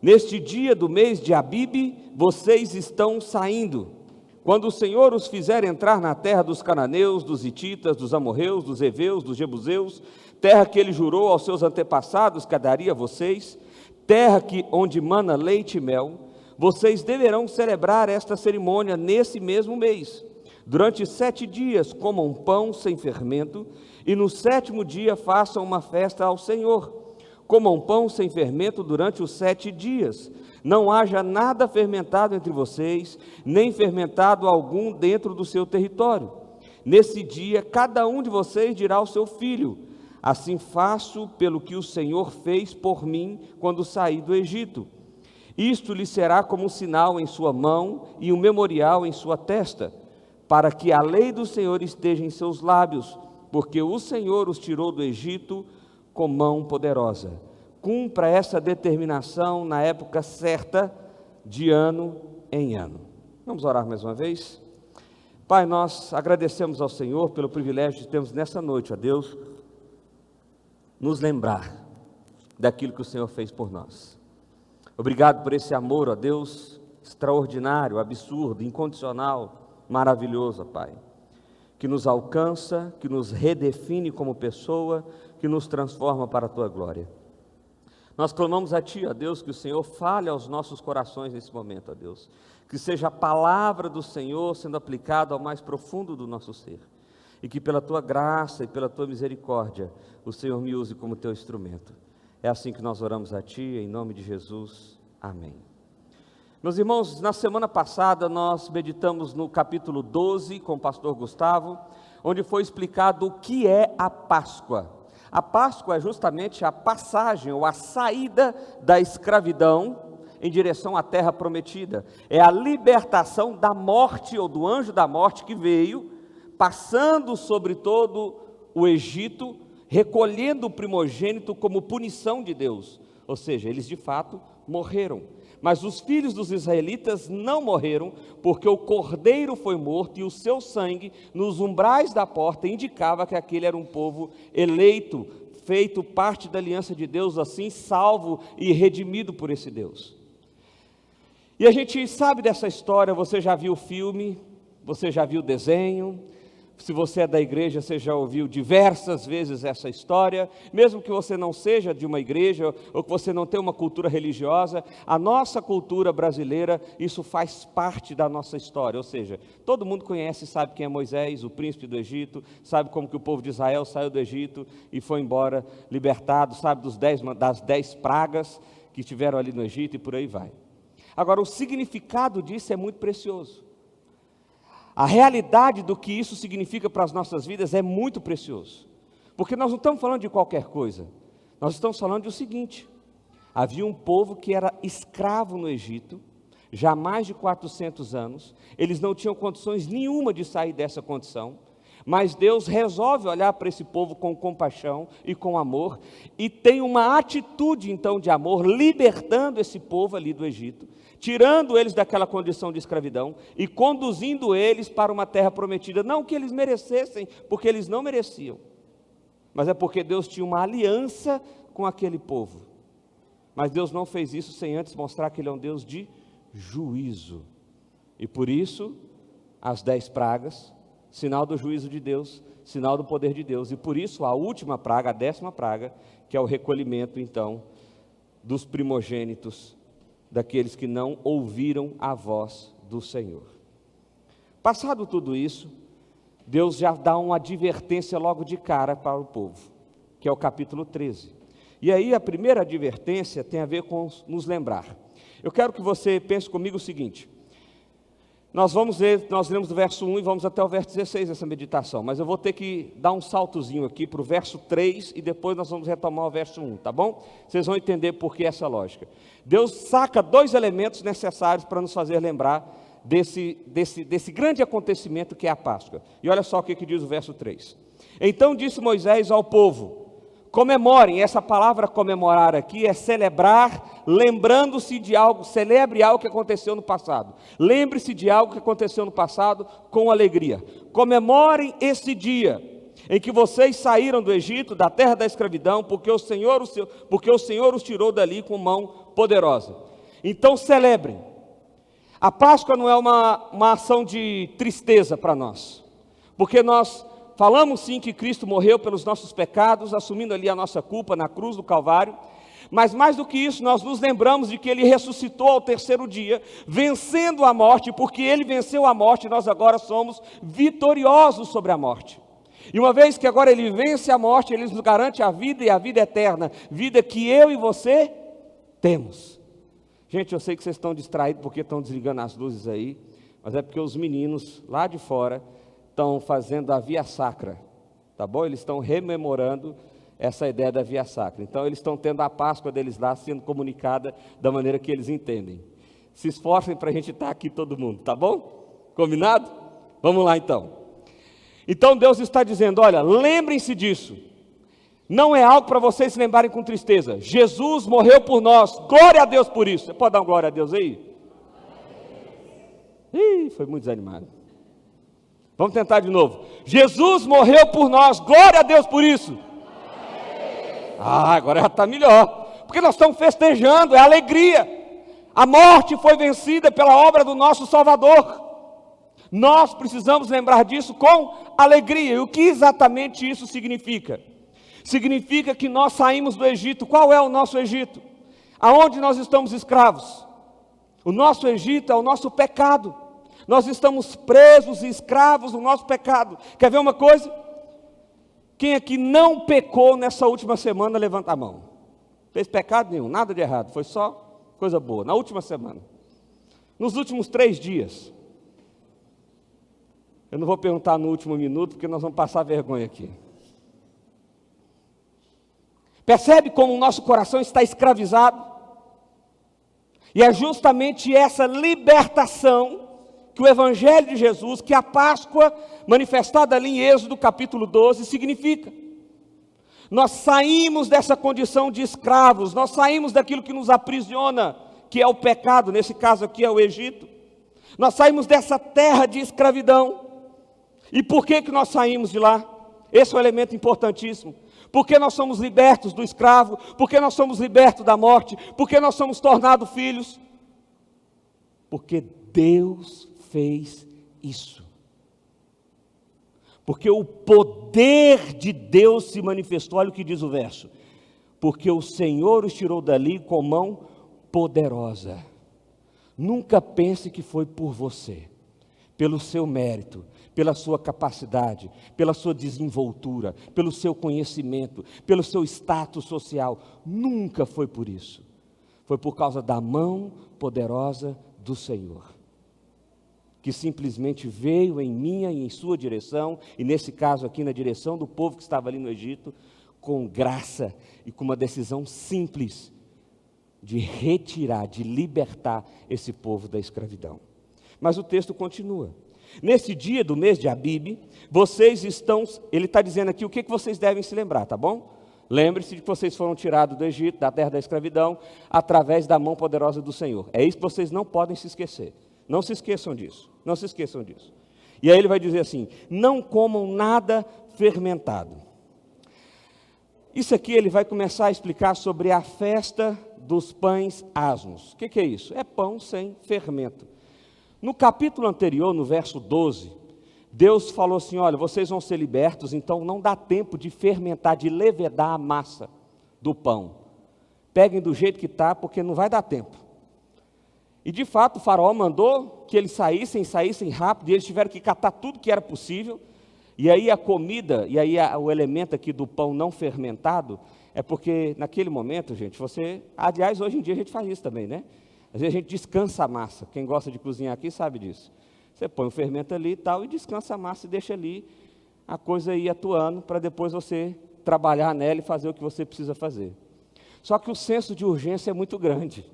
Neste dia do mês de Abibe, vocês estão saindo. Quando o Senhor os fizer entrar na terra dos cananeus, dos hititas, dos amorreus, dos heveus, dos jebuseus, terra que ele jurou aos seus antepassados que daria a vocês, terra onde mana leite e mel, vocês deverão celebrar esta cerimônia nesse mesmo mês. Durante 7 dias comam pão sem fermento, e no 7º dia façam uma festa ao Senhor. Comam pão sem fermento durante os 7 dias. Não haja nada fermentado entre vocês, nem fermentado algum dentro do seu território. Nesse dia, cada um de vocês dirá ao seu filho: assim faço pelo que o Senhor fez por mim quando saí do Egito. Isto lhe será como um sinal em sua mão e um memorial em sua testa, para que a lei do Senhor esteja em seus lábios, porque o Senhor os tirou do Egito com mão poderosa. Cumpra essa determinação na época certa, de ano em ano. Vamos orar mais uma vez? Pai, nós agradecemos ao Senhor pelo privilégio de termos nessa noite, ó Deus, nos lembrar daquilo que o Senhor fez por nós. Obrigado por esse amor, ó Deus, extraordinário, absurdo, incondicional, maravilhoso, ó Pai, que nos alcança, que nos redefine como pessoa, que nos transforma para a Tua glória. Nós clamamos a Ti, ó Deus, que o Senhor fale aos nossos corações nesse momento, ó Deus, que seja a palavra do Senhor sendo aplicada ao mais profundo do nosso ser, e que pela Tua graça e pela Tua misericórdia, o Senhor me use como Teu instrumento. É assim que nós oramos a Ti, em nome de Jesus, amém. Meus irmãos, na semana passada nós meditamos no capítulo 12 com o pastor Gustavo, onde foi explicado o que é a Páscoa. A Páscoa é justamente a passagem ou a saída da escravidão em direção à terra prometida. É a libertação da morte ou do anjo da morte que veio, passando sobre todo o Egito, recolhendo o primogênito como punição de Deus. Ou seja, eles de fato morreram. Mas os filhos dos israelitas não morreram, porque o cordeiro foi morto e o seu sangue nos umbrais da porta indicava que aquele era um povo eleito, feito parte da aliança de Deus, assim salvo e redimido por esse Deus. E a gente sabe dessa história, você já viu o filme, você já viu o desenho. Se você é da igreja, você já ouviu diversas vezes essa história, mesmo que você não seja de uma igreja, ou que você não tenha uma cultura religiosa, a nossa cultura brasileira, isso faz parte da nossa história, ou seja, todo mundo conhece e sabe quem é Moisés, o príncipe do Egito, sabe como que o povo de Israel saiu do Egito e foi embora libertado, sabe das 10 pragas que estiveram ali no Egito e por aí vai. Agora, o significado disso é muito precioso. A realidade do que isso significa para as nossas vidas é muito precioso, porque nós não estamos falando de qualquer coisa, nós estamos falando do seguinte: havia um povo que era escravo no Egito, já há mais de 400 anos, eles não tinham condições nenhuma de sair dessa condição, mas Deus resolve olhar para esse povo com compaixão e com amor, e tem uma atitude então de amor, libertando esse povo ali do Egito, tirando eles daquela condição de escravidão e conduzindo eles para uma terra prometida, não que eles merecessem, porque eles não mereciam, mas é porque Deus tinha uma aliança com aquele povo. Mas Deus não fez isso sem antes mostrar que Ele é um Deus de juízo, e por isso as 10 pragas, sinal do juízo de Deus, sinal do poder de Deus, e por isso a última praga, a 10ª praga, que é o recolhimento então dos primogênitos, daqueles que não ouviram a voz do Senhor. Passado tudo isso, Deus já dá uma advertência logo de cara para o povo, que é o capítulo 13. E aí a primeira advertência tem a ver com nos lembrar. Eu quero que você pense comigo o seguinte: nós lemos do verso 1 e vamos até o verso 16 dessa meditação, mas eu vou ter que dar um saltozinho aqui para o verso 3 e depois nós vamos retomar o verso 1, tá bom? Vocês vão entender por que essa lógica. Deus saca 2 elementos necessários para nos fazer lembrar desse grande acontecimento que é a Páscoa. E olha só o que diz o verso 3. Então disse Moisés ao povo: comemorem. Essa palavra comemorar aqui é celebrar, lembrando-se de algo, celebre algo que aconteceu no passado. Lembre-se de algo que aconteceu no passado com alegria. Comemorem esse dia em que vocês saíram do Egito, da terra da escravidão, porque o Senhor os tirou dali com mão poderosa. Então celebrem. A Páscoa não é uma ação de tristeza para nós, porque nós falamos sim que Cristo morreu pelos nossos pecados, assumindo ali a nossa culpa na cruz do Calvário, mas mais do que isso, nós nos lembramos de que Ele ressuscitou ao terceiro dia, vencendo a morte, porque Ele venceu a morte, nós agora somos vitoriosos sobre a morte. E uma vez que agora Ele vence a morte, Ele nos garante a vida e a vida eterna, vida que eu e você temos. Gente, eu sei que vocês estão distraídos porque estão desligando as luzes aí, mas é porque os meninos lá de fora estão fazendo a Via Sacra, tá bom? Eles estão rememorando essa ideia da Via Sacra. Então, eles estão tendo a Páscoa deles lá, sendo comunicada da maneira que eles entendem. Se esforcem para a gente estar aqui todo mundo, tá bom? Combinado? Vamos lá então. Então, Deus está dizendo, olha, lembrem-se disso. Não é algo para vocês se lembrarem com tristeza. Jesus morreu por nós. Glória a Deus por isso. Você pode dar uma glória a Deus aí? Ih, foi muito desanimado. Vamos tentar de novo. Jesus morreu por nós. Glória a Deus por isso. Agora já está melhor. Porque nós estamos festejando, é alegria. A morte foi vencida pela obra do nosso Salvador. Nós precisamos lembrar disso com alegria. E o que exatamente isso significa? Significa que nós saímos do Egito. Qual é o nosso Egito? Aonde nós estamos escravos? O nosso Egito é o nosso pecado. Nós estamos presos e escravos do nosso pecado. Quer ver uma coisa? Quem aqui não pecou nessa última semana, levanta a mão. Não fez pecado nenhum, nada de errado, foi só coisa boa. Na última semana. Nos últimos 3 dias. Eu não vou perguntar no último minuto, porque nós vamos passar vergonha aqui. Percebe como o nosso coração está escravizado? E é justamente essa libertação que o Evangelho de Jesus, que a Páscoa, manifestada ali em Êxodo capítulo 12, significa. Nós saímos dessa condição de escravos, nós saímos daquilo que nos aprisiona, que é o pecado, nesse caso aqui é o Egito. Nós saímos dessa terra de escravidão. E por que nós saímos de lá? Esse é um elemento importantíssimo. Porque nós somos libertos do escravo, porque nós somos libertos da morte, porque nós somos tornados filhos. Porque Deus fez isso. Porque o poder de Deus se manifestou. Olha o que diz o verso. Porque o Senhor os tirou dali com mão poderosa. Nunca pense que foi por você, pelo seu mérito, pela sua capacidade, pela sua desenvoltura, pelo seu conhecimento, pelo seu status social. Nunca foi por isso. Foi por causa da mão poderosa do Senhor, que simplesmente veio em minha e em sua direção, e nesse caso aqui na direção do povo que estava ali no Egito, com graça e com uma decisão simples de retirar, de libertar esse povo da escravidão. Mas o texto continua. Nesse dia do mês de Abibe, vocês estão, ele está dizendo aqui o que vocês devem se lembrar, tá bom? Lembre-se de que vocês foram tirados do Egito, da terra da escravidão, através da mão poderosa do Senhor. É isso que vocês não podem se esquecer. Não se esqueçam disso, não se esqueçam disso. E aí ele vai dizer assim, não comam nada fermentado. Isso aqui ele vai começar a explicar sobre a festa dos pães asmos. O que é isso? É pão sem fermento. No capítulo anterior, no verso 12, Deus falou assim, olha, vocês vão ser libertos, então não dá tempo de fermentar, de levedar a massa do pão. Peguem do jeito que está, porque não vai dar tempo. E de fato o faraó mandou que eles saíssem rápido, e eles tiveram que catar tudo que era possível. E aí a comida, e aí o elemento aqui do pão não fermentado, é porque naquele momento, gente, aliás, hoje em dia a gente faz isso também, né? Às vezes a gente descansa a massa, quem gosta de cozinhar aqui sabe disso. Você põe o fermento ali e tal, e descansa a massa e deixa ali a coisa ir atuando, para depois você trabalhar nela e fazer o que você precisa fazer. Só que o senso de urgência é muito grande.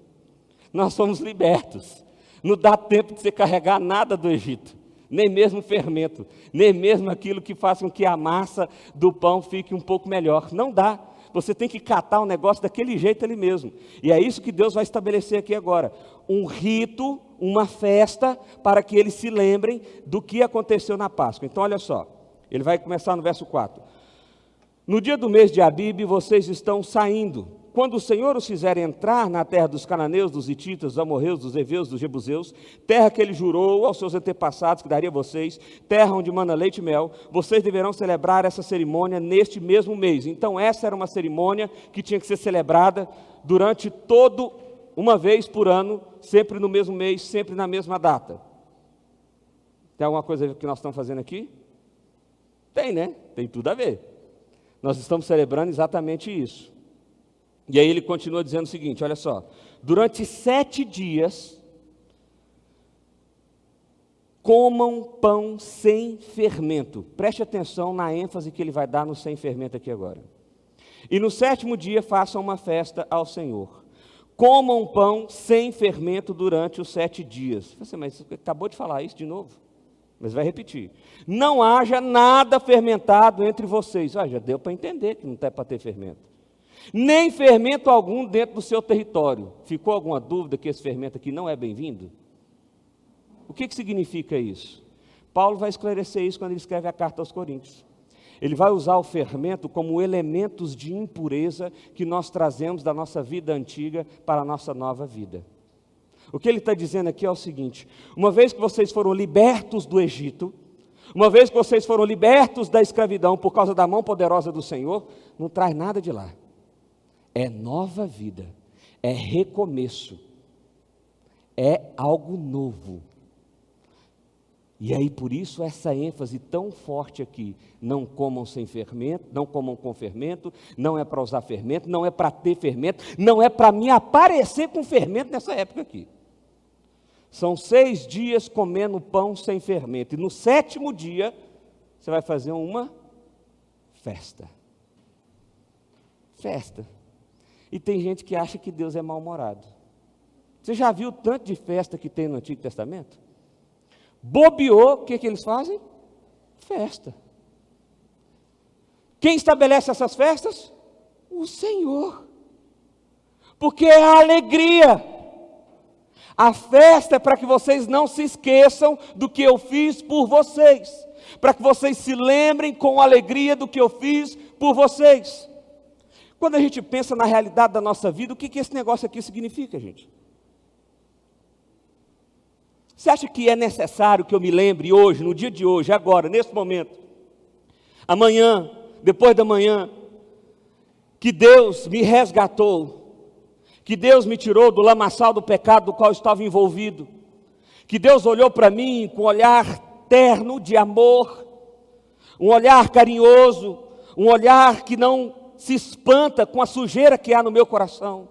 Nós somos libertos. Não dá tempo de você carregar nada do Egito, nem mesmo fermento, nem mesmo aquilo que faça com que a massa do pão fique um pouco melhor. Não dá. Você tem que catar o negócio daquele jeito ali mesmo. E é isso que Deus vai estabelecer aqui agora. Um rito, uma festa, para que eles se lembrem do que aconteceu na Páscoa. Então, olha só. Ele vai começar no verso 4. No dia do mês de Abibe, vocês estão saindo. quando o Senhor os fizer entrar na terra dos cananeus, dos hititas, dos amorreus, dos heveus, dos jebuseus, terra que ele jurou aos seus antepassados que daria a vocês, terra onde mana leite e mel, vocês deverão celebrar essa cerimônia neste mesmo mês. Então essa era uma cerimônia que tinha que ser celebrada durante todo, uma vez por ano, sempre no mesmo mês, sempre na mesma data. Tem alguma coisa que nós estamos fazendo aqui? Tem, né? Tem tudo a ver. Nós estamos celebrando exatamente isso. E aí ele continua dizendo o seguinte, olha só. Durante 7 dias, comam pão sem fermento. Preste atenção na ênfase que ele vai dar no sem fermento aqui agora. E no 7º dia façam uma festa ao Senhor. Comam pão sem fermento durante os 7 dias. Você, mas você acabou de falar isso de novo? Mas vai repetir. Não haja nada fermentado entre vocês. Já deu para entender que não é para ter fermento. Nem fermento algum dentro do seu território. Ficou alguma dúvida que esse fermento aqui não é bem-vindo? O que significa isso? Paulo vai esclarecer isso quando ele escreve a carta aos Coríntios. Ele vai usar o fermento como elementos de impureza que nós trazemos da nossa vida antiga para a nossa nova vida. O que ele está dizendo aqui é o seguinte: uma vez que vocês foram libertos do Egito, uma vez que vocês foram libertos da escravidão por causa da mão poderosa do Senhor, não traz nada de lá. É nova vida, é recomeço, é algo novo. E aí por isso essa ênfase tão forte aqui, não comam sem fermento, não comam com fermento, não é para usar fermento, não é para ter fermento, não é para me aparecer com fermento nessa época aqui. São 6 dias comendo pão sem fermento. E no 7º dia, você vai fazer uma festa. Festa. E tem gente que acha que Deus é mal-humorado. Você já viu o tanto de festa que tem no Antigo Testamento? Bobeou, o que eles fazem? Festa. Quem estabelece essas festas? O Senhor. Porque é a alegria. A festa é para que vocês não se esqueçam do que eu fiz por vocês, para que vocês se lembrem com alegria do que eu fiz por vocês. Quando a gente pensa na realidade da nossa vida, o que esse negócio aqui significa, gente? Você acha que é necessário que eu me lembre hoje, no dia de hoje, agora, nesse momento, amanhã, depois da manhã, que Deus me resgatou, que Deus me tirou do lamaçal do pecado do qual eu estava envolvido, que Deus olhou para mim com um olhar terno de amor, um olhar carinhoso, um olhar que não se espanta com a sujeira que há no meu coração.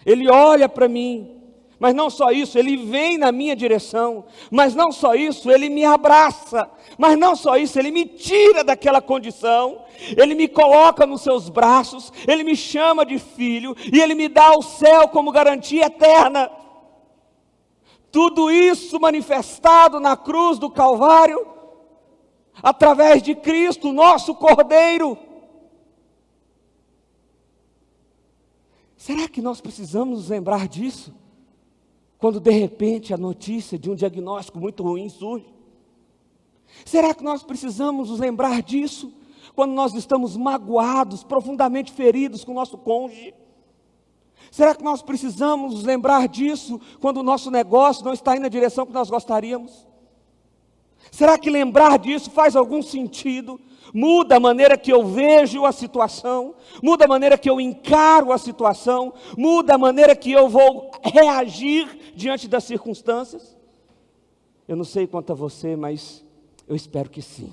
Ele olha para mim, mas não só isso, Ele vem na minha direção, mas não só isso, Ele me abraça, mas não só isso, Ele me tira daquela condição, Ele me coloca nos seus braços, Ele me chama de filho, e Ele me dá o céu como garantia eterna. Tudo isso manifestado na cruz do Calvário, através de Cristo, nosso Cordeiro. Será que nós precisamos nos lembrar disso? Quando de repente a notícia de um diagnóstico muito ruim surge? Será que nós precisamos nos lembrar disso? Quando nós estamos magoados, profundamente feridos com o nosso cônjuge? Será que nós precisamos nos lembrar disso quando o nosso negócio não está indo na direção que nós gostaríamos? Será que lembrar disso faz algum sentido? Muda a maneira que eu vejo a situação, muda a maneira que eu encaro a situação, muda a maneira que eu vou reagir diante das circunstâncias? Eu não sei quanto a você, mas eu espero que sim.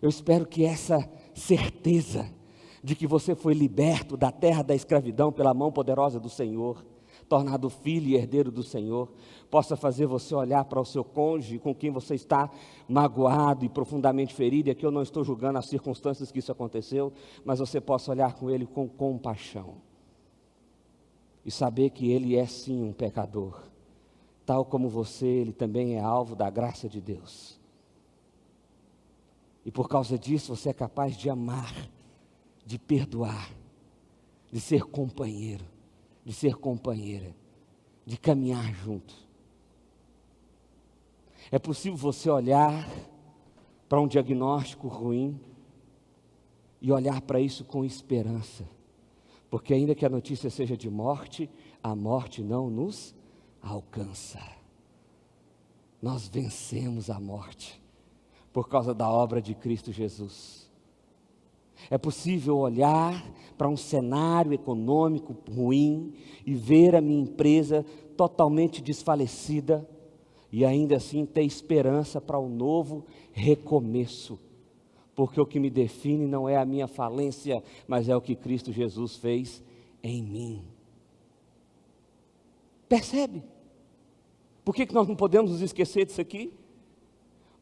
Eu espero que essa certeza de que você foi liberto da terra da escravidão pela mão poderosa do Senhor, tornado filho e herdeiro do Senhor, possa fazer você olhar para o seu cônjuge com quem você está magoado e profundamente ferido. E aqui eu não estou julgando as circunstâncias que isso aconteceu, mas você possa olhar com ele com compaixão e saber que ele é sim um pecador, tal como você, ele também é alvo da graça de Deus. E por causa disso você é capaz de amar, de perdoar, de ser companheiro, de ser companheira, de caminhar junto. É possível você olhar para um diagnóstico ruim e olhar para isso com esperança, Porque ainda que a notícia seja de morte, a morte não nos alcança. Nós vencemos a morte por causa da obra de Cristo Jesus. É possível olhar para um cenário econômico ruim e ver a minha empresa totalmente desfalecida e ainda assim ter esperança para um novo recomeço. Porque o que me define não é a minha falência, mas é o que Cristo Jesus fez em mim. Percebe? Por que nós não podemos nos esquecer disso aqui?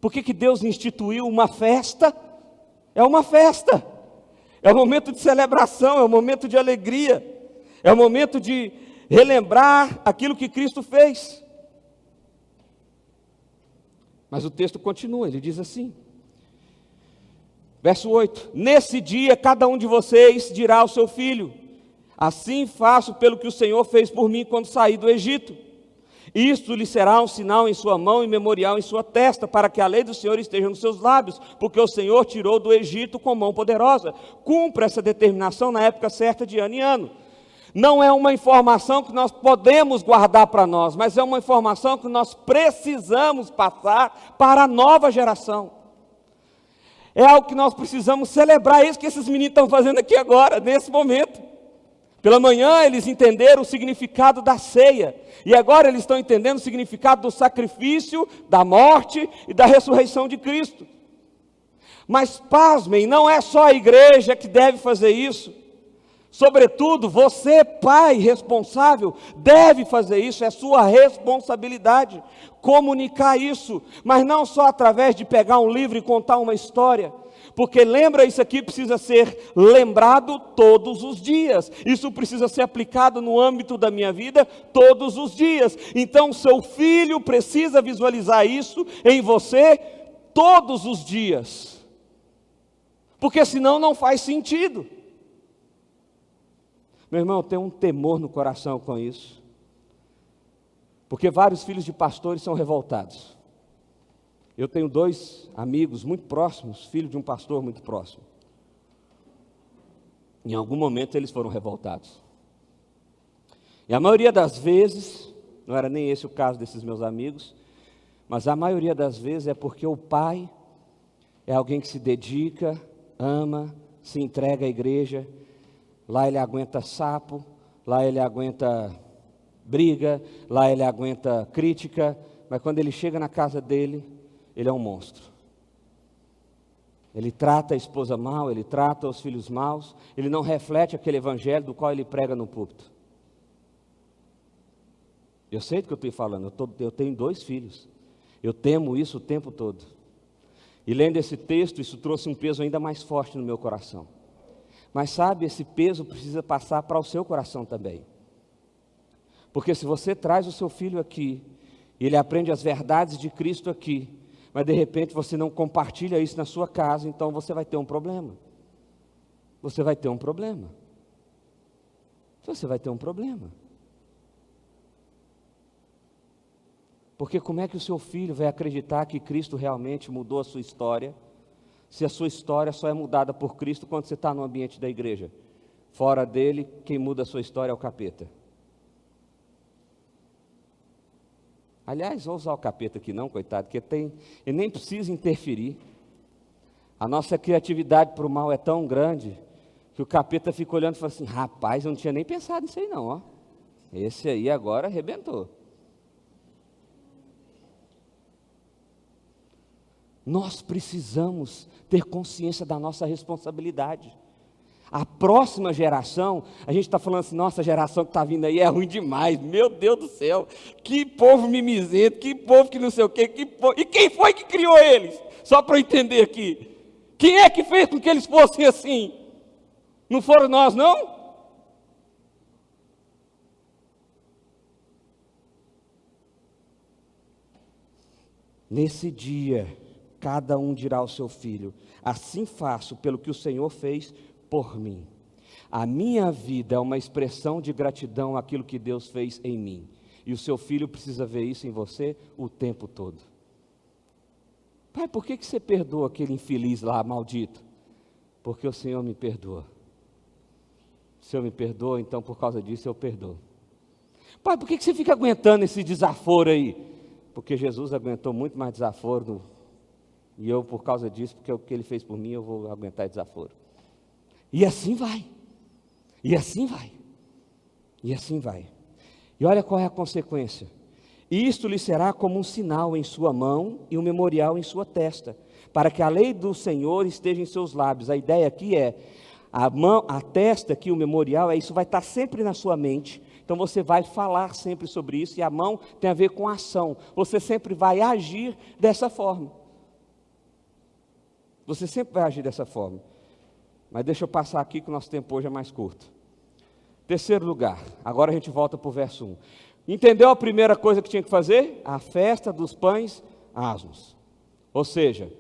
Por que Deus instituiu uma festa? É uma festa. É um momento de celebração, é um momento de alegria. É um momento de relembrar aquilo que Cristo fez. Mas o texto continua, ele diz assim. Verso 8: nesse dia cada um de vocês dirá ao seu filho: assim faço pelo que o Senhor fez por mim quando saí do Egito. Isto lhe será um sinal em sua mão e memorial em sua testa, para que a lei do Senhor esteja nos seus lábios, porque o Senhor tirou do Egito com mão poderosa. Cumpra essa determinação na época certa de ano em ano. Não é uma informação que nós podemos guardar para nós, mas é uma informação que nós precisamos passar para a nova geração. É algo que nós precisamos celebrar, é isso que esses meninos estão fazendo aqui agora, nesse momento. Pela manhã eles entenderam o significado da ceia, e agora eles estão entendendo o significado do sacrifício, da morte e da ressurreição de Cristo. Mas pasmem, não é só a igreja que deve fazer isso. Sobretudo, você, pai responsável, deve fazer isso, é sua responsabilidade comunicar isso, mas não só através de pegar um livro e contar uma história, porque lembra, isso aqui precisa ser lembrado todos os dias, isso precisa ser aplicado no âmbito da minha vida todos os dias. Então seu filho precisa visualizar isso em você todos os dias, porque senão não faz sentido. Meu irmão, eu tenho um temor no coração com isso, porque vários filhos de pastores são revoltados. Eu tenho 2 amigos muito próximos, filho de um pastor muito próximo. Em algum momento eles foram revoltados. E a maioria das vezes, não era nem esse o caso desses meus amigos, mas a maioria das vezes é porque o pai é alguém que se dedica, ama, se entrega à igreja. Lá ele aguenta sapo, lá ele aguenta briga, lá ele aguenta crítica, mas quando ele chega na casa dele, ele é um monstro. Ele trata a esposa mal, ele trata os filhos maus, ele não reflete aquele evangelho do qual ele prega no púlpito. Eu sei do que eu estou falando, eu tenho 2 filhos, eu temo isso o tempo todo. E lendo esse texto, isso trouxe um peso ainda mais forte no meu coração. Mas sabe, esse peso precisa passar para o seu coração também. Porque se você traz o seu filho aqui, e ele aprende as verdades de Cristo aqui, mas de repente você não compartilha isso na sua casa, então você vai ter um problema. Você vai ter um problema. Você vai ter um problema. Porque como é que o seu filho vai acreditar que Cristo realmente mudou a sua história, se a sua história só é mudada por Cristo quando você está no ambiente da igreja? Fora dele, quem muda a sua história é o capeta. Aliás, vou usar o capeta aqui não, coitado, porque ele nem precisa interferir. A nossa criatividade para o mal é tão grande, que o capeta fica olhando e fala assim: rapaz, eu não tinha nem pensado nisso aí não, ó. Esse aí agora arrebentou. Nós precisamos ter consciência da nossa responsabilidade. A próxima geração, a gente está falando assim: nossa, a geração que está vindo aí é ruim demais, meu Deus do céu, que povo mimizento, que povo que não sei o quê, e quem foi que criou eles? Só para eu entender aqui, quem é que fez com que eles fossem assim? Não foram nós, não? Nesse dia, cada um dirá ao seu filho: assim faço pelo que o Senhor fez por mim. A minha vida é uma expressão de gratidão àquilo que Deus fez em mim. E o seu filho precisa ver isso em você o tempo todo. Pai, por que você perdoa aquele infeliz lá, maldito? Porque o Senhor me perdoa. O Senhor me perdoa, então por causa disso eu perdoo. Pai, por que você fica aguentando esse desaforo aí? Porque Jesus aguentou muito mais desaforo, e eu, por causa disso, porque o que Ele fez por mim, eu vou aguentar desaforo. E assim vai, e assim vai, e assim vai. E olha qual é a consequência. Isto lhe será como um sinal em sua mão e um memorial em sua testa, para que a lei do Senhor esteja em seus lábios. A ideia aqui é, a mão, a testa aqui, o memorial, isso vai estar sempre na sua mente. Então você vai falar sempre sobre isso, e a mão tem a ver com ação. Você sempre vai agir dessa forma. Você sempre vai agir dessa forma. Mas deixa eu passar aqui que o nosso tempo hoje é mais curto. Terceiro lugar, agora a gente volta para o verso 1. Entendeu a primeira coisa que tinha que fazer? A festa dos pães asmos. Ou seja,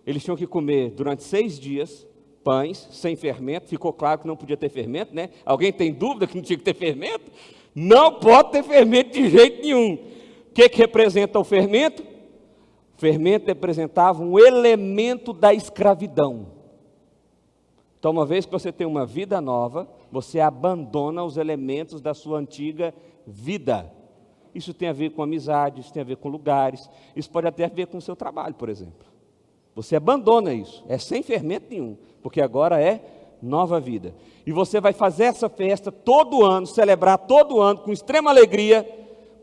eles tinham que comer durante 6 dias, pães sem fermento. Ficou claro que não podia ter fermento, né? Alguém tem dúvida que não tinha que ter fermento? Não pode ter fermento de jeito nenhum. O que representa o fermento? O fermento representava um elemento da escravidão. Então, uma vez que você tem uma vida nova, você abandona os elementos da sua antiga vida. Isso tem a ver com amizade, isso tem a ver com lugares, isso pode até ver com o seu trabalho, por exemplo. Você abandona isso, é sem fermento nenhum, porque agora é nova vida. E você vai fazer essa festa todo ano, celebrar todo ano com extrema alegria.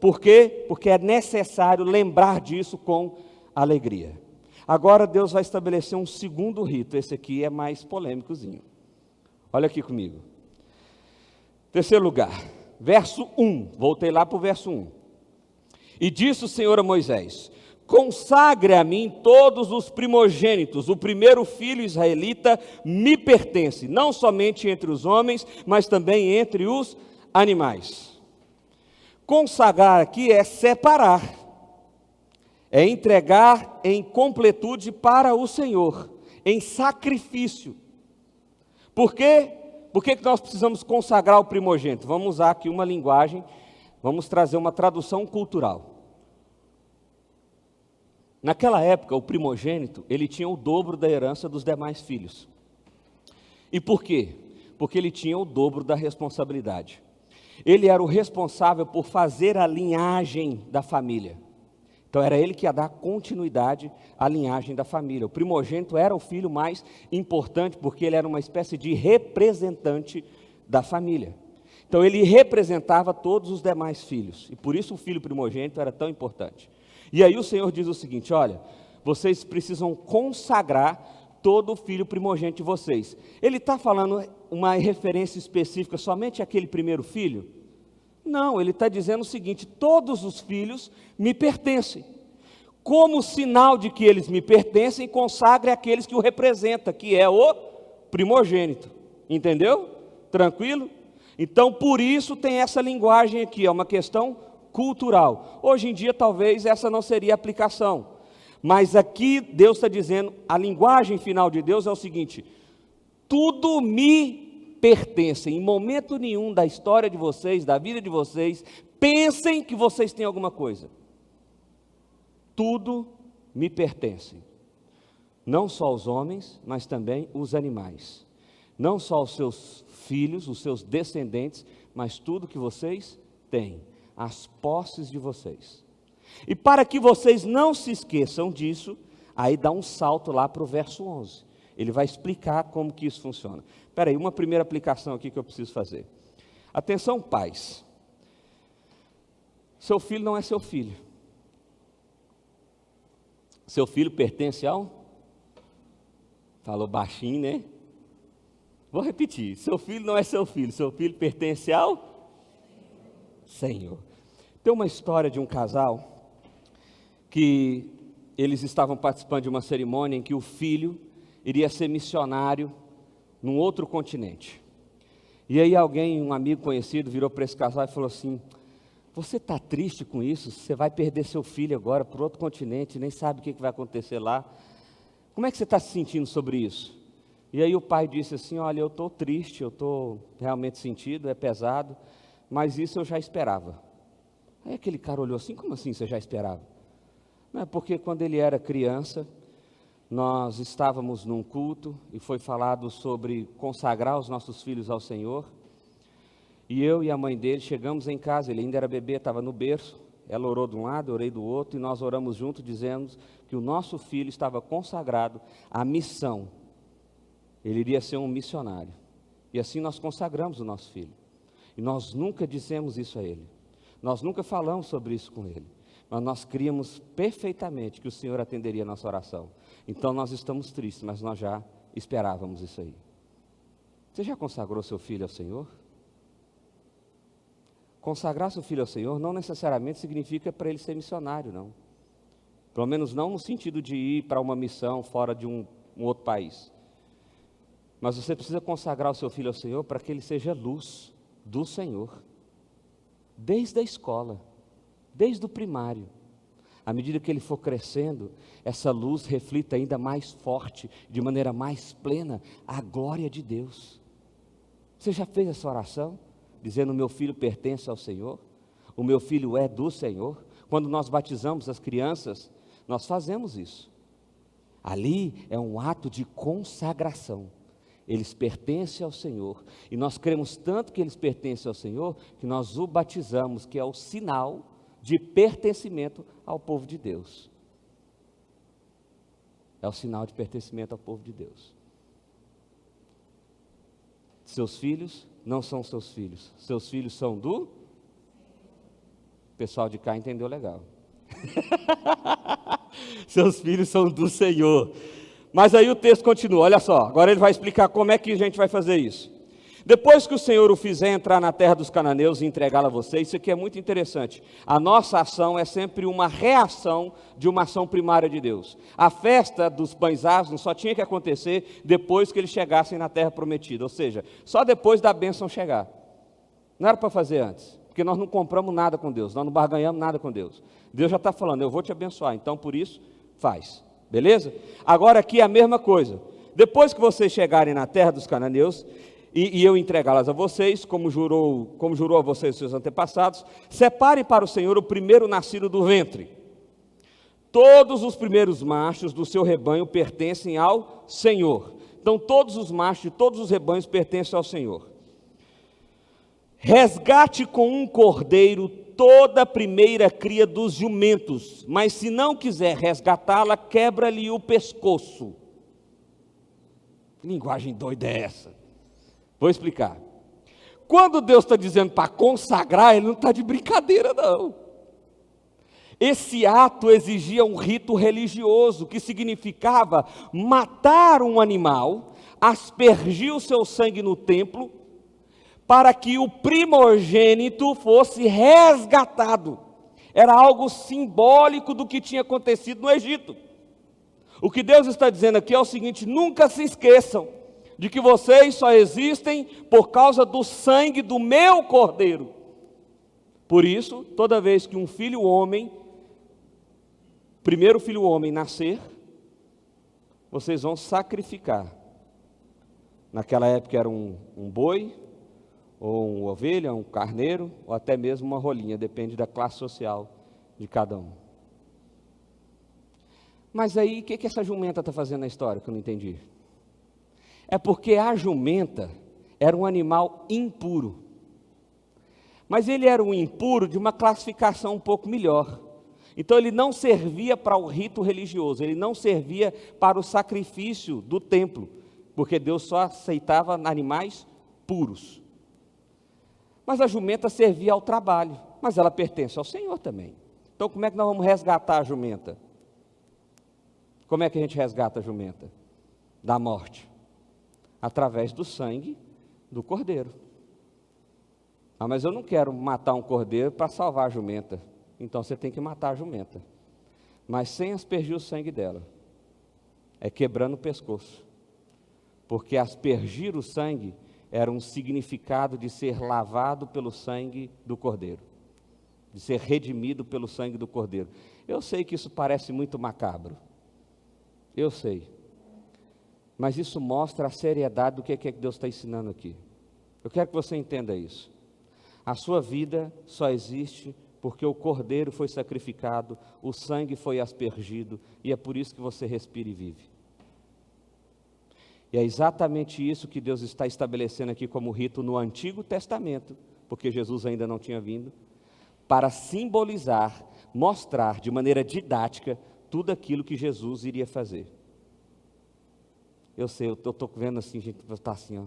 Por quê? Porque é necessário lembrar disso com alegria. Agora Deus vai estabelecer um segundo rito, esse aqui é mais polêmicozinho. Olha aqui comigo. Terceiro lugar, verso 1, voltei lá para o verso 1. E disse o Senhor a Moisés: consagre a mim todos os primogênitos, o primeiro filho israelita me pertence, não somente entre os homens, mas também entre os animais. Consagrar aqui é separar, é entregar em completude para o Senhor, em sacrifício. Por quê? Por que nós precisamos consagrar o primogênito? Vamos usar aqui uma linguagem, vamos trazer uma tradução cultural. Naquela época, o primogênito, ele tinha o dobro da herança dos demais filhos. E por quê? Porque ele tinha o dobro da responsabilidade. Ele era o responsável por fazer a linhagem da família. Então era ele que ia dar continuidade à linhagem da família. O primogênito era o filho mais importante, porque ele era uma espécie de representante da família. Então ele representava todos os demais filhos, e por isso o filho primogênito era tão importante. E aí o Senhor diz o seguinte: olha, vocês precisam consagrar todo o filho primogênito de vocês. Ele está falando uma referência específica somente àquele primeiro filho? Não, ele está dizendo o seguinte: todos os filhos me pertencem. Como sinal de que eles me pertencem, consagre aqueles que o representam, que é o primogênito. Entendeu? Tranquilo? Então, por isso tem essa linguagem aqui, é uma questão cultural. Hoje em dia, talvez, essa não seria a aplicação. Mas aqui, Deus está dizendo, a linguagem final de Deus é o seguinte: tudo me pertencem. Em momento nenhum da história de vocês, da vida de vocês, pensem que vocês têm alguma coisa. Tudo me pertence. Não só os homens, mas também os animais. Não só os seus filhos, os seus descendentes, mas tudo que vocês têm, as posses de vocês. E para que vocês não se esqueçam disso, aí dá um salto lá para o verso 11. Ele vai explicar como que isso funciona. Espera aí, uma primeira aplicação aqui que eu preciso fazer. Atenção, pais. Seu filho não é seu filho. Seu filho pertence ao... Falou baixinho, né? Vou repetir. Seu filho não é seu filho. Seu filho pertence ao Senhor. Tem uma história de um casal que eles estavam participando de uma cerimônia em que o filho iria ser missionário num outro continente. E aí alguém, um amigo conhecido, virou para esse casal e falou assim: você está triste com isso? Você vai perder seu filho agora para outro continente, nem sabe o que vai acontecer lá. Como é que você está se sentindo sobre isso? E aí o pai disse assim: olha, eu estou triste, eu estou realmente sentido, é pesado, mas isso eu já esperava. Aí aquele cara olhou assim: como assim você já esperava? Não é porque quando ele era criança, nós estávamos num culto e foi falado sobre consagrar os nossos filhos ao Senhor. E eu e a mãe dele chegamos em casa, ele ainda era bebê, estava no berço, ela orou de um lado, eu orei do outro, e nós oramos juntos, dizendo que o nosso filho estava consagrado à missão. Ele iria ser um missionário. E assim nós consagramos o nosso filho. E nós nunca dissemos isso a ele. Nós nunca falamos sobre isso com ele. Mas nós críamos perfeitamente que o Senhor atenderia a nossa oração. Então nós estamos tristes, mas nós já esperávamos isso aí. Você já consagrou seu filho ao Senhor? Consagrar seu filho ao Senhor não necessariamente significa para ele ser missionário, não. Pelo menos não no sentido de ir para uma missão fora de um outro país. Mas você precisa consagrar o seu filho ao Senhor para que ele seja luz do Senhor. Desde a escola, desde o primário. À medida que ele for crescendo, essa luz reflita ainda mais forte, de maneira mais plena, a glória de Deus. Você já fez essa oração? Dizendo, o meu filho pertence ao Senhor, o meu filho é do Senhor. Quando nós batizamos as crianças, nós fazemos isso. Ali é um ato de consagração. Eles pertencem ao Senhor, e nós cremos tanto que eles pertencem ao Senhor, que nós o batizamos, que é o sinal de pertencimento ao povo de Deus. É o sinal de pertencimento ao povo de Deus. Seus filhos não são seus filhos são do... O pessoal de cá entendeu legal. Seus filhos são do Senhor. Mas aí o texto continua, olha só, agora ele vai explicar como é que a gente vai fazer isso. Depois que o Senhor o fizer entrar na terra dos cananeus e entregá-la a vocês, isso aqui é muito interessante. A nossa ação é sempre uma reação de uma ação primária de Deus. A festa dos pães asmos só tinha que acontecer depois que eles chegassem na terra prometida, ou seja, só depois da bênção chegar. Não era para fazer antes, porque nós não compramos nada com Deus, nós não barganhamos nada com Deus. Deus já está falando, eu vou te abençoar, então por isso, faz. Beleza? Agora aqui é a mesma coisa. Depois que vocês chegarem na terra dos cananeus, e eu entregá-las a vocês, como jurou a vocês os seus antepassados, separem para o Senhor o primeiro nascido do ventre. Todos os primeiros machos do seu rebanho pertencem ao Senhor. Então todos os machos de todos os rebanhos pertencem ao Senhor. Resgate com um cordeiro toda a primeira cria dos jumentos, mas se não quiser resgatá-la, quebra-lhe o pescoço. Que linguagem doida é essa? Vou explicar. Quando Deus está dizendo para consagrar, Ele não está de brincadeira, não. Esse ato exigia um rito religioso, que significava matar um animal, aspergir o seu sangue no templo, para que o primogênito fosse resgatado. Era algo simbólico do que tinha acontecido no Egito. O que Deus está dizendo aqui é o seguinte: nunca se esqueçam de que vocês só existem por causa do sangue do meu cordeiro. Por isso, toda vez que um filho homem, primeiro filho homem nascer, vocês vão sacrificar. Naquela época era um boi, ou uma ovelha, um carneiro, ou até mesmo uma rolinha, depende da classe social de cada um. Mas aí, o que essa jumenta está fazendo na história, que eu não entendi? É porque a jumenta era um animal impuro. Mas ele era um impuro de uma classificação um pouco melhor. Então ele não servia para o rito religioso, ele não servia para o sacrifício do templo, porque Deus só aceitava animais puros. Mas a jumenta servia ao trabalho, mas ela pertence ao Senhor também. Então como é que nós vamos resgatar a jumenta? Como é que a gente resgata a jumenta? Da morte. Através do sangue do cordeiro. Ah, mas eu não quero matar um cordeiro para salvar a jumenta. Então você tem que matar a jumenta. Mas sem aspergir o sangue dela. É quebrando o pescoço. Porque aspergir o sangue era um significado de ser lavado pelo sangue do cordeiro. De ser redimido pelo sangue do cordeiro. Eu sei que isso parece muito macabro. Eu sei. Mas isso mostra a seriedade do que é que Deus está ensinando aqui. Eu quero que você entenda isso. A sua vida só existe porque o cordeiro foi sacrificado, o sangue foi aspergido, e é por isso que você respira e vive. E é exatamente isso que Deus está estabelecendo aqui como rito no Antigo Testamento, porque Jesus ainda não tinha vindo, para simbolizar, mostrar de maneira didática tudo aquilo que Jesus iria fazer. Eu sei, eu estou vendo assim, gente, está assim, ó.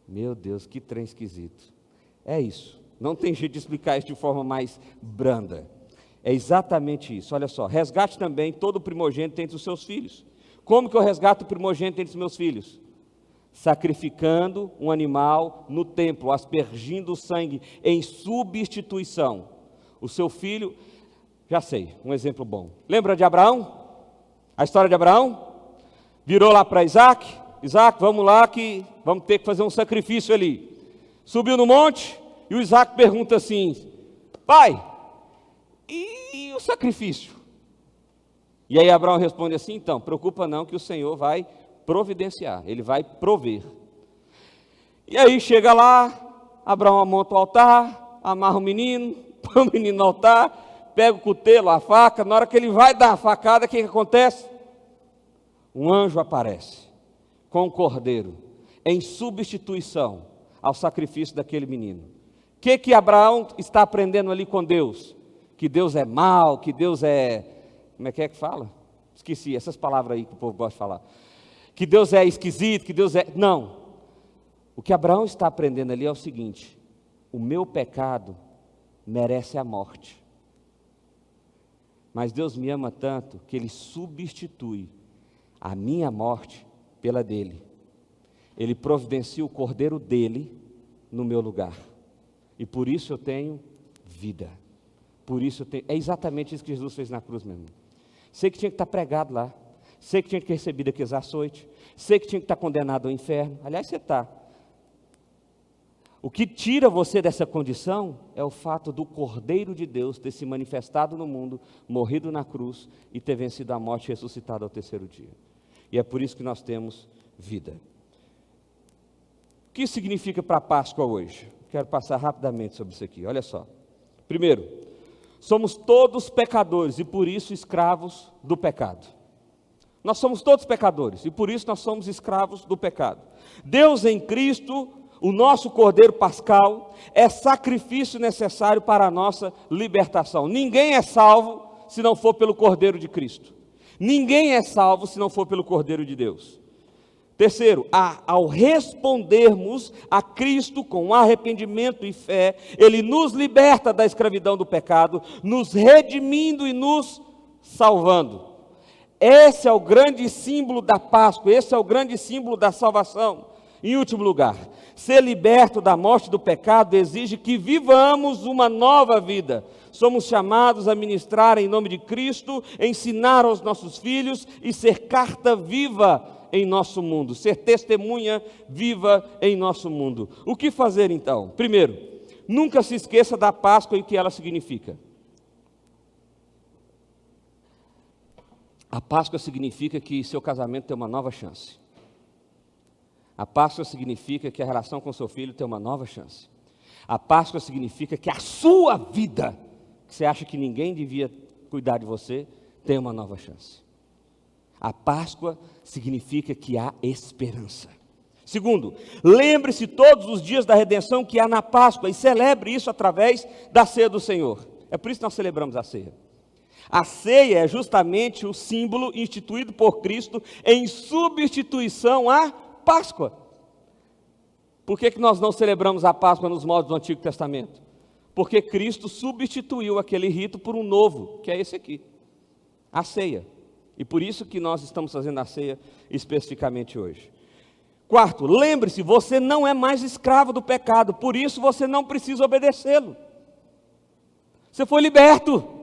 Meu Deus, que trem esquisito. É isso, não tem jeito de explicar isso de forma mais branda. É exatamente isso, olha só, resgate também todo o primogênito entre os seus filhos. Como que eu resgato o primogênito entre os meus filhos? Sacrificando um animal no templo, aspergindo o sangue em substituição. O seu filho, já sei, um exemplo bom. Lembra de Abraão? A história de Abraão? Virou lá para Isaac, vamos lá que vamos ter que fazer um sacrifício ali. Subiu no monte e o Isaac pergunta assim, pai, e o sacrifício? E aí Abraão responde assim, então, preocupa não que o Senhor vai providenciar, Ele vai prover. E aí chega lá, Abraão monta o altar, amarra o menino, põe o menino no altar, pega o cutelo, a faca, na hora que ele vai dar a facada, o que acontece? Um anjo aparece com o cordeiro, em substituição ao sacrifício daquele menino. O que Abraão está aprendendo ali com Deus? Que Deus é mau, que Deus é... Como é que fala? Esqueci, essas palavras aí que o povo gosta de falar. Que Deus é esquisito, que Deus é... Não. O que Abraão está aprendendo ali é o seguinte: o meu pecado merece a morte. Mas Deus me ama tanto que Ele substitui a minha morte pela dele. Ele providencia o cordeiro dele no meu lugar. E por isso eu tenho vida. Por isso eu tenho... É exatamente isso que Jesus fez na cruz, meu irmão. Sei que tinha que estar pregado lá. Sei que tinha que ter recebido aqueles açoites. Sei que tinha que estar condenado ao inferno. Aliás, você está. O que tira você dessa condição é o fato do Cordeiro de Deus ter se manifestado no mundo, morrido na cruz e ter vencido a morte e ressuscitado ao terceiro dia. E é por isso que nós temos vida. O que isso significa para a Páscoa hoje? Quero passar rapidamente sobre isso aqui. Olha só. Primeiro, somos todos pecadores e por isso escravos do pecado. Nós somos todos pecadores e por isso nós somos escravos do pecado. Deus em Cristo, o nosso Cordeiro Pascal, é sacrifício necessário para a nossa libertação. Ninguém é salvo se não for pelo Cordeiro de Cristo. Ninguém é salvo se não for pelo Cordeiro de Deus. Terceiro, ao respondermos a Cristo com arrependimento e fé, Ele nos liberta da escravidão do pecado, nos redimindo e nos salvando. Esse é o grande símbolo da Páscoa, esse é o grande símbolo da salvação. Em último lugar, ser liberto da morte do pecado exige que vivamos uma nova vida. Somos chamados a ministrar em nome de Cristo, ensinar aos nossos filhos e ser carta viva em nosso mundo, ser testemunha viva em nosso mundo. O que fazer então? Primeiro, nunca se esqueça da Páscoa e o que ela significa. A Páscoa significa que seu casamento tem uma nova chance. A Páscoa significa que a relação com seu filho tem uma nova chance. A Páscoa significa que a sua vida, que você acha que ninguém devia cuidar de você, tem uma nova chance. A Páscoa significa que há esperança. Segundo, lembre-se todos os dias da redenção que há na Páscoa e celebre isso através da ceia do Senhor. É por isso que nós celebramos a ceia. A ceia é justamente o símbolo instituído por Cristo em substituição à Páscoa. Por que nós não celebramos a Páscoa nos moldes do Antigo Testamento? Porque Cristo substituiu aquele rito por um novo, que é esse aqui, a ceia. E por isso que nós estamos fazendo a ceia especificamente hoje. Quarto, lembre-se, você não é mais escravo do pecado, por isso você não precisa obedecê-lo. Você foi liberto.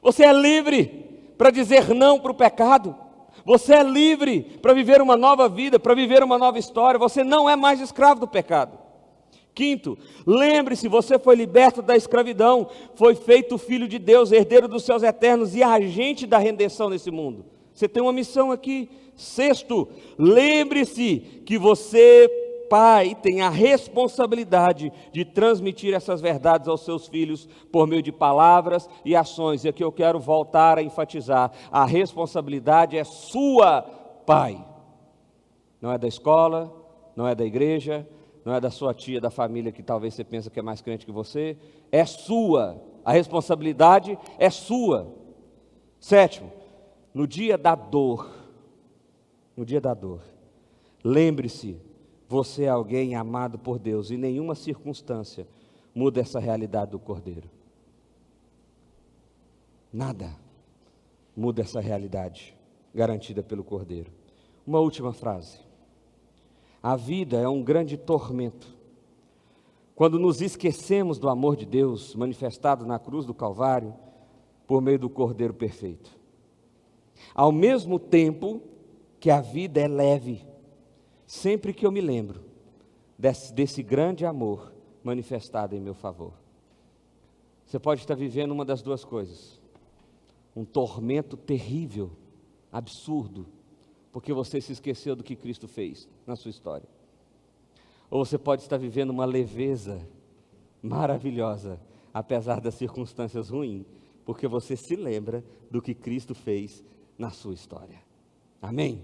Você é livre para dizer não para o pecado. Você é livre para viver uma nova vida, para viver uma nova história. Você não é mais escravo do pecado. Quinto, lembre-se, você foi liberto da escravidão, foi feito filho de Deus, herdeiro dos céus eternos e agente da redenção nesse mundo. Você tem uma missão aqui. Sexto, lembre-se que você, pai, tem a responsabilidade de transmitir essas verdades aos seus filhos por meio de palavras e ações. E aqui eu quero voltar a enfatizar, a responsabilidade é sua, pai. Não é da escola, não é da igreja, não é da sua tia, da família que talvez você pensa que é mais crente que você, é sua, a responsabilidade é sua. Sétimo, no dia da dor, lembre-se, você é alguém amado por Deus, e nenhuma circunstância muda essa realidade do Cordeiro. Nada muda essa realidade garantida pelo Cordeiro. Uma última frase. A vida é um grande tormento. Quando nos esquecemos do amor de Deus manifestado na cruz do Calvário, por meio do Cordeiro perfeito. Ao mesmo tempo que a vida é leve, sempre que eu me lembro desse grande amor manifestado em meu favor. Você pode estar vivendo uma das duas coisas: um tormento terrível, absurdo, porque você se esqueceu do que Cristo fez na sua história. Ou você pode estar vivendo uma leveza maravilhosa, apesar das circunstâncias ruins, porque você se lembra do que Cristo fez na sua história. Amém?